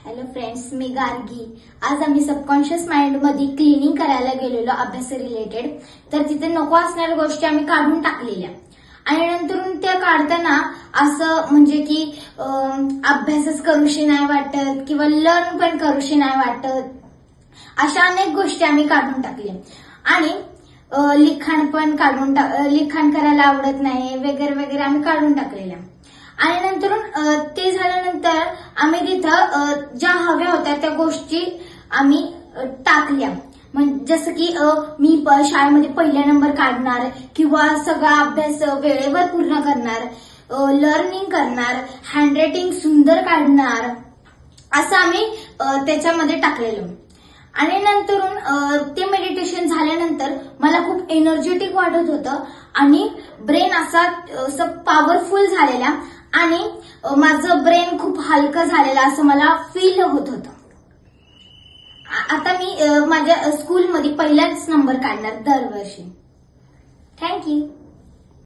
Hello friends, मी गार्गी. आज आम्ही subconscious mind मध्ये क्लिनिंग करायला गेलेलो अभ्यास रिलेटेड. तर तिथे नको असणाऱ्या गोष्टी आम्ही काढून टाकलेल्या आणि नंतरून त्या काढताना असं म्हणजे की अभ्यासच करूशी नाही वाटत किंवा लर्न पण करूशी नाही वाटत, अशा अनेक गोष्टी आम्ही काढून टाकल्या. आणि लिखाण पण लिखाण करायला आवडत नाही वगैरे वगैरे आम्ही काढून टाकलेल्या. आणि नंतर ते झाल्यानंतर आम्ही तिथं ज्या हव्या होत्या त्या गोष्टी आम्ही टाकल्या. म्हणजे जसं की मी शाळेमध्ये पहिला नंबर काढणार किंवा सगळा अभ्यास वेळेवर पूर्ण करणार, लर्निंग करणार, हँडरायटिंग सुंदर काढणार, असं आम्ही त्याच्यामध्ये टाकलेलं. आणि नंतरून ते मेडिटेशन झाल्यानंतर मला खूप एनर्जेटिक वाटत होतं आणि ब्रेन असा पॉवरफुल झालेला आणि माझं ब्रेन खूप हलकं झालेलं असं मला फील होत होतं. आता मी माझ्या स्कूलमध्ये पहिलाच नंबर काढणार दरवर्षी. थँक्यू.